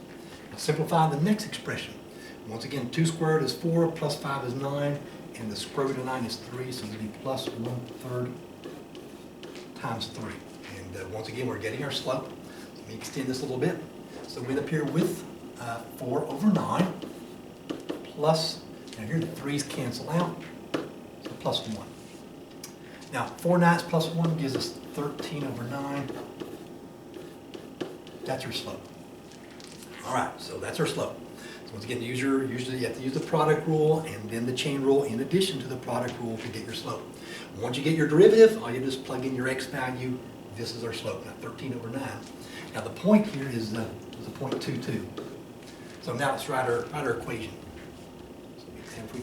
Now simplify the next expression. Once again, 2 squared is 4 plus 5 is 9. And the square root of 9 is 3. So it'll be plus 1/3 times 3. And once again, we're getting our slope. Let me extend this a little bit. So we end up here with 4 over 9 plus, now here the 3's cancel out, so plus 1. Now 4/9 plus 1 gives us 13 over 9. That's your slope. All right, so that's our slope. So once again, usually you have to use the product rule and then the chain rule in addition to the product rule to get your slope. Once you get your derivative, all you do is plug in your x value. This is our slope, now 13 over 9. Now the point here is a 0.22. So now let's write our equation. So if we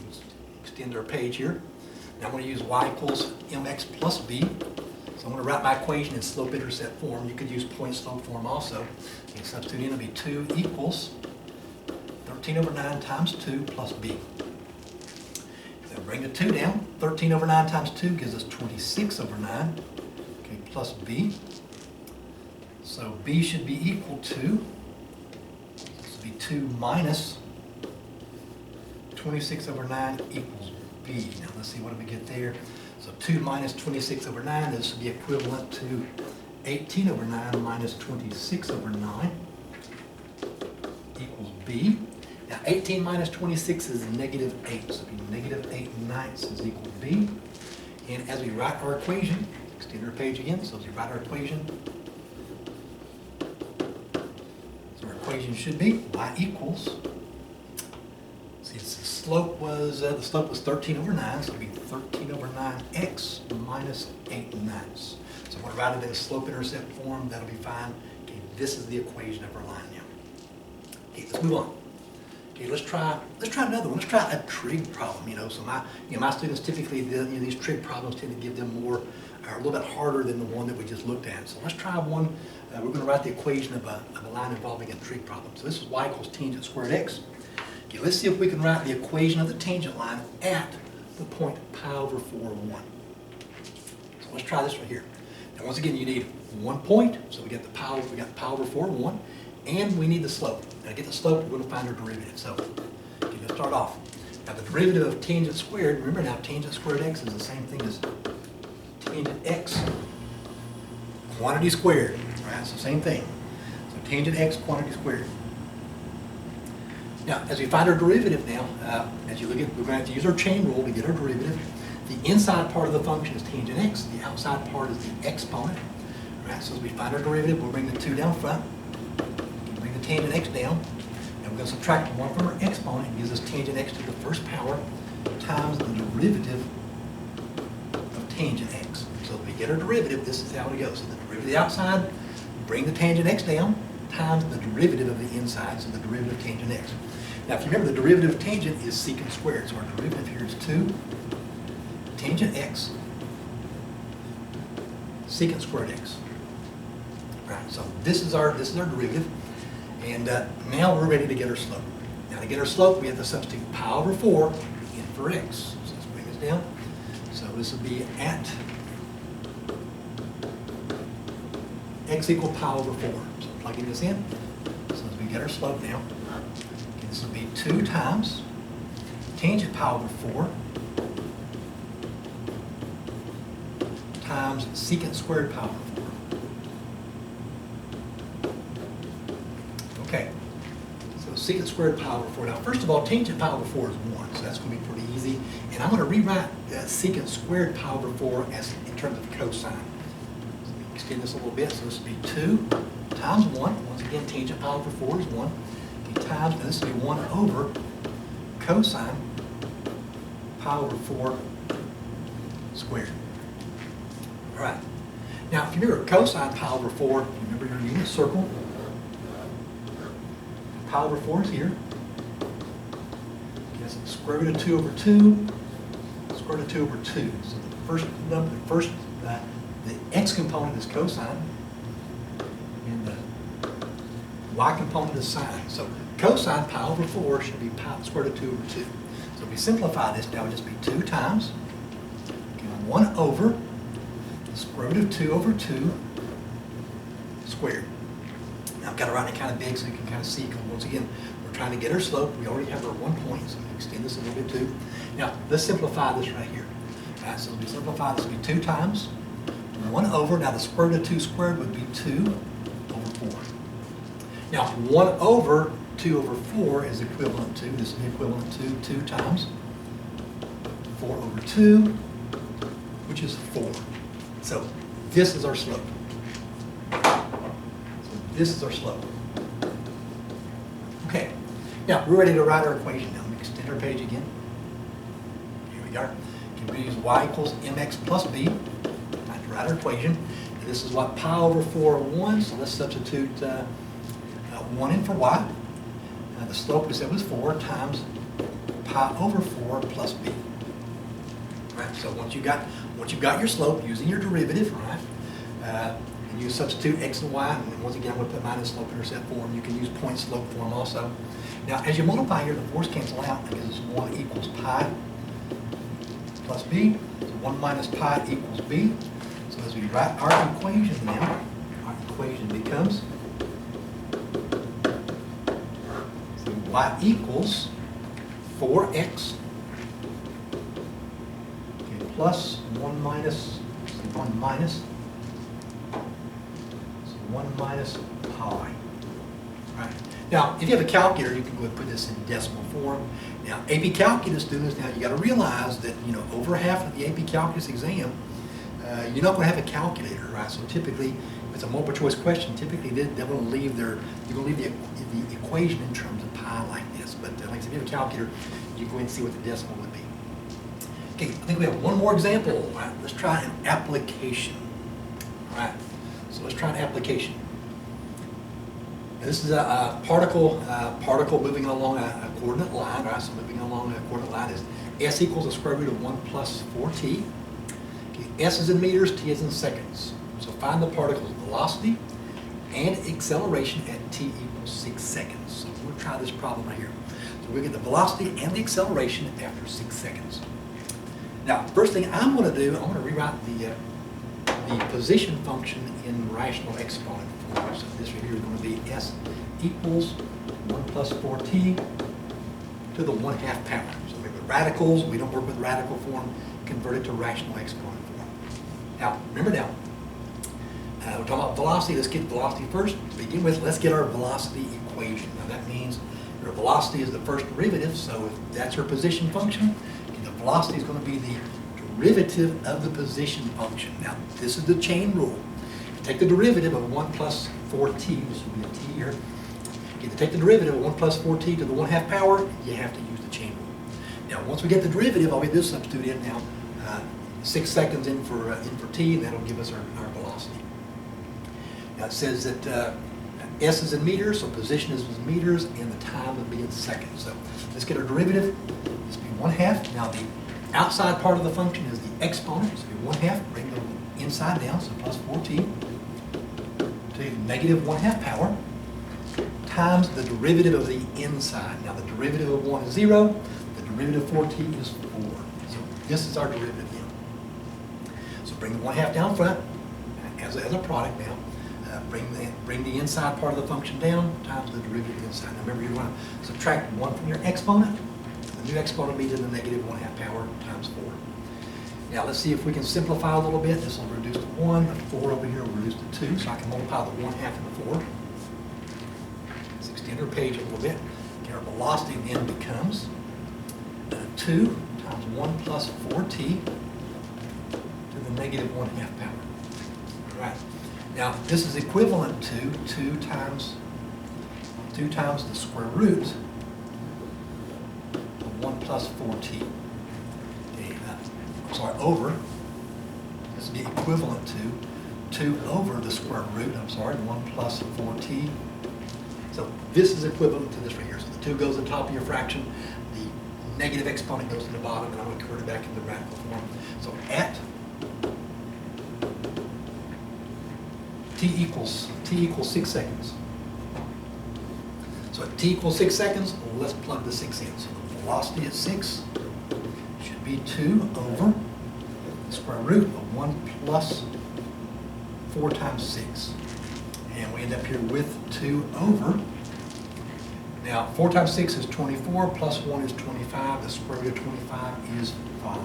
extend our page here, now I'm going to use y equals mx plus b. So I'm going to write my equation in slope-intercept form. You could use point-slope form also. You can substitute in, it'll be 2 equals 13 over 9 times 2 plus b. So bring the 2 down. 13 over 9 times 2 gives us 26 over 9. Okay, plus b. So b should be equal to, this will be 2 minus 26 over 9 equals b. Now let's see, what do we get there? So 2 minus 26 over 9, this would be equivalent to 18 over 9 minus 26 over 9 equals b. Now 18 minus 26 is negative 8, so it'll be negative 8/9 is equal to b. And as we write our equation, extend our page again, so as we write our equation, equation should be y equals, see, the slope was 13 over 9, so it'll be 13 over 9x minus 8/9. So I'm going to write it in slope-intercept form. That'll be fine. Okay, this is the equation of our line now. Okay, let's move on. Okay, let's try another one. Let's try a trig problem. So my students typically, these trig problems tend to give them more, are a little bit harder than the one that we just looked at. So let's try one. We're going to write the equation of a line involving a trig problem. So this is y equals tangent squared x. Okay, let's see if we can write the equation of the tangent line at the point pi over 4, 1. So let's try this right here. And once again, you need 1 point, so we got the power over 4, 1, and we need the slope. Now to get the slope, we're going to find our derivative. So okay, let's start off. Now the derivative of tangent squared, remember now tangent squared x is the same thing as tangent x quantity squared. Right, it's the same thing. So tangent x quantity squared. Now, as we find our derivative now, as you look at, we're going to have to use our chain rule to get our derivative. The inside part of the function is tangent x. The outside part is the exponent. Right, so as we find our derivative, we'll bring the 2 down front. Bring the tangent x down. And we're going to subtract 1 from our exponent. It gives us tangent x to the first power times the derivative of tangent x. So if we get our derivative, this is how it goes. So the derivative of the outside, bring the tangent x down, times the derivative of the inside, so the derivative of tangent x. Now, if you remember, the derivative of tangent is secant squared. So our derivative here is 2 tangent x secant squared x. Right. So this is our derivative, and now we're ready to get our slope. Now to get our slope, we have to substitute pi over 4 in for x. So let's bring this down. So this will be at x equal pi over 4. So plugging this in. So as we get our slope now, okay, this will be 2 times tangent pi over 4 times secant squared pi over 4. Okay, so secant squared pi over 4. Now, first of all, tangent pi over 4 is 1, so that's going to be pretty easy. And I'm going to rewrite secant squared pi over 4 as in terms of cosine. So we extend this a little bit, so this will be 2 times 1. Once again, tangent pi over 4 is 1. Okay, times, and this will be 1 over cosine pi over 4 squared. All right. Now, if you remember cosine pi over 4, remember your unit circle. Pi over 4 is here. Yes, square root of 2 over 2. Square root of 2 over 2. So the first number, the x component is cosine, and the y component is sine. So cosine pi over 4 should be pi square root of 2 over 2. So if we simplify this, now it would just be 2 times 1 over square root of 2 over 2 squared. Now I've got to write it kind of big so you can kind of see, because once again, we're trying to get our slope. We already have our 1 point, so we can extend this a little bit too. Now, let's simplify this right here. All right, so as we simplify this, will be 2 times 1 over. Now, the square root of 2 squared would be 2 over 4. Now, 1 over 2 over 4 is equivalent to, this is equivalent to 2 times 4 over 2, which is 4. So this is our slope. So this is our slope. Okay. Now we're ready to write our equation. Now let me extend our page again. Here we are. We use y equals mx plus b. Time to write our equation. And this is what pi over 4 over 1. So let's substitute 1 in for y. The slope we said was 4 times pi over 4 plus b. Right. So once you got your slope using your derivative, right, and you substitute x and y, and once again, I'm going to put minus slope intercept form. You can use point slope form also. Now, as you multiply here, the 4's cancel out because it's 1 equals pi plus b. So 1 minus pi equals b. So as we write our equation now, our equation becomes so y equals 4x plus 1 minus, so 1 minus pi. Right. Now, if you have a calculator, you can go and put this in decimal form. Now, AP Calculus students, now you got to realize that, you know, over half of the AP Calculus exam, you're not going to have a calculator, right? So typically, if it's a multiple choice question, typically they're going to leave you're going to leave the equation in terms of pi like this. But like I said, if you have a calculator, you can go ahead and see what the decimal would be. Okay, I think we have one more example. All right, let's try an application. All right, so let's try an application. Now, this is a particle moving along a coordinate line. All right, so moving along a coordinate line is s equals the square root of 1 plus 4t. Okay, s is in meters, t is in seconds. So find the particle's velocity and acceleration at t equals 6 seconds. So we'll try this problem right here. So we get the velocity and the acceleration after 6 seconds. Now, first thing I'm going to do, I'm going to rewrite the the position function in rational exponent form. So this right here is going to be s equals 1 plus 4t to the 1/2 power. So we have the radicals, we don't work with radical form, convert it to rational exponent form. Now, remember now, we're talking about velocity. Let's get velocity first. To begin with, let's get our velocity equation. Now that means your velocity is the first derivative, so if that's your position function, the velocity is going to be the derivative of the position function. Now, this is the chain rule. You take the derivative of 1 plus 4t, this would be a t here. You take the derivative of 1 plus 4t to the 1/2 power, you have to use the chain rule. Now, once we get the derivative, I'll get this substitute in now. 6 seconds in for t, and that'll give us our velocity. Now, it says that s is in meters, so position is in meters, and the time would be in seconds. So let's get our derivative. This will be 1/2. Now, the outside part of the function is the exponent, so it'll be 1/2. Bring the inside down, so plus 4t to negative 1/2 power times the derivative of the inside. Now, the derivative of 1 is 0. The derivative of 4t is 4. So this is our derivative now. So bring the 1/2 down front as a product now. Bring the inside part of the function down times the derivative of the inside. Now remember, you're going to subtract 1 from your exponent. The new exponent will be to the negative 1/2 power times 4. Now let's see if we can simplify a little bit. This will reduce to 1. The 4 over here will reduce to 2. So I can multiply the 1/2 and the 4. Let's extend our page a little bit. Okay, our velocity then becomes 2 times 1 plus 4t to the negative 1/2 power. All right. Now, this is equivalent to 2 times the square root of 1 plus 4t. Okay, over. This would be equivalent to 2 over the square root, 1 plus 4t. So this is equivalent to this right here. So the 2 goes on top of your fraction, the negative exponent goes to the bottom, and I'm going to convert it back into radical form. So at t equals 6 seconds. So at t equals 6 seconds, let's plug the 6 in. So the velocity at 6 should be 2 over the square root of 1 plus 4 times 6. And we end up here with 2 over. Now, 4 times 6 is 24, plus 1 is 25. The square root of 25 is 5.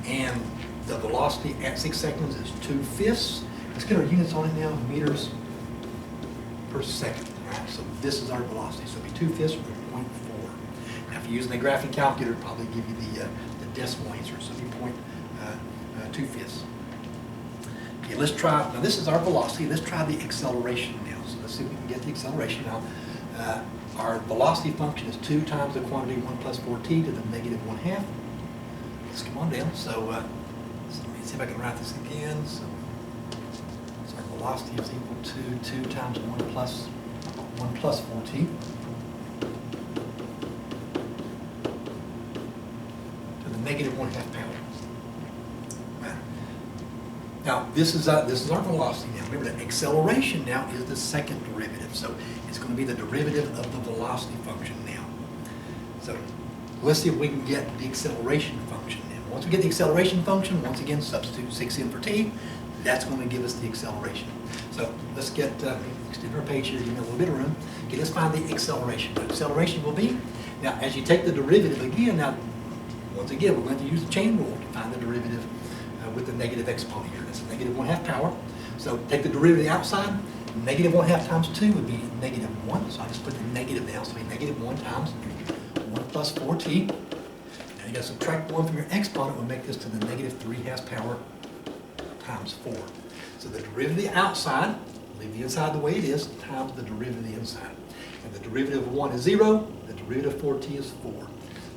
And the velocity at 6 seconds is 2/5. Let's get our units on it now, meters per second. All right, so this is our velocity. So it'll be 2/5 or 0.4. Now, if you're using a graphing calculator, it'll probably give you the decimal answer. So it'll be 2/5. Okay, let's try, now this is our velocity. Let's try the acceleration now. So let's see if we can get the acceleration now. Our velocity function is 2 times the quantity 1 plus 4t to the negative 1/2. Let's come on down. So let me see if I can write this again. So our velocity is equal to 2 times 1 plus 4t to the negative 1/2 power. Now, this is our velocity now. Remember that acceleration now is the second derivative. So it's going to be the derivative of the velocity function now. So let's see if we can get the acceleration function now. Once we get the acceleration function, once again, substitute 6 in for t. That's going to give us the acceleration. So let's extend our page here, give me a little bit of room. Okay, let's find the acceleration. The acceleration will be, now as you take the derivative again, now once again, we're going to use the chain rule to find the derivative with the negative exponent here. That's a negative 1/2 power. So take the derivative outside. Negative 1/2 times 2 would be negative 1. So I just put the negative down. So it'll be negative 1 times 1 plus 4t. Now you got to subtract 1 from your exponent. We'll make this to the negative 3/2 power times 4. So the derivative outside, leave the inside the way it is, times the derivative of the inside. And the derivative of 1 is 0. The derivative of 4t is 4.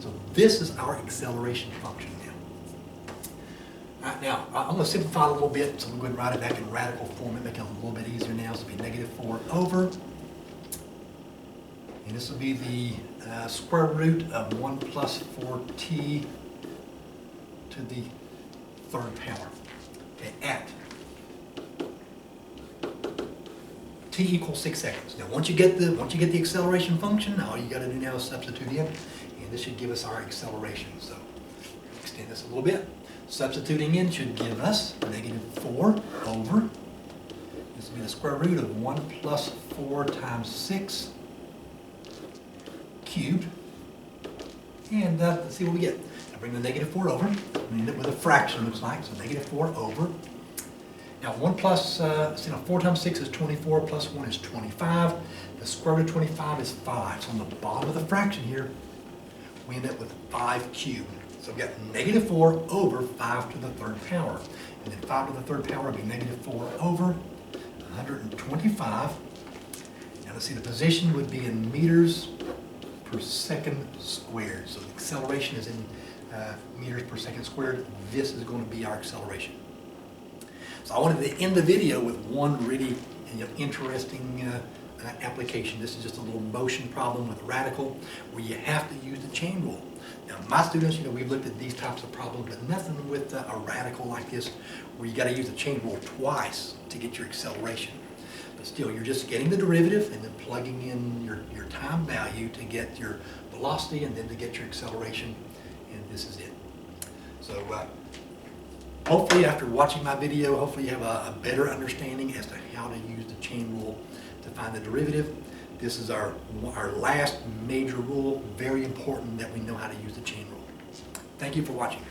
So this is our acceleration function. All right, now, I'm going to simplify a little bit, so I'm going to write it back in radical form and make it a little bit easier now. So it'll be negative 4 over, and this will be the square root of 1 plus 4t to the 3rd power. Okay, at t equals 6 seconds. Now, once you get the acceleration function, all you got to do now is substitute in, and this should give us our acceleration. So extend this a little bit. Substituting in should give us -4 over, this will be the square root of 1 plus 4 times 6 cubed. And let's see what we get. Now bring the -4 over. We end up with a fraction, looks like, so -4 over. Now 1 plus, 4 times 6 is 24, plus 1 is 25. The square root of 25 is 5. So on the bottom of the fraction here, we end up with 5 cubed. So we've got -4 over 5 to the third power. And then 5 to the third power would be -4 over 125. Now let's see, the position would be in meters per second squared. So the acceleration is in meters per second squared. This is going to be our acceleration. So I wanted to end the video with one really interesting application. This is just a little motion problem with radical where you have to use the chain rule. Now my students, we've looked at these types of problems, but nothing with a radical like this where you got to use the chain rule twice to get your acceleration. But still, you're just getting the derivative and then plugging in your time value to get your velocity and then to get your acceleration, and this is it. So hopefully after watching my video, hopefully you have a better understanding as to how to use the chain rule to find the derivative. This is our last major rule. Very important that we know how to use the chain rule. Thank you for watching.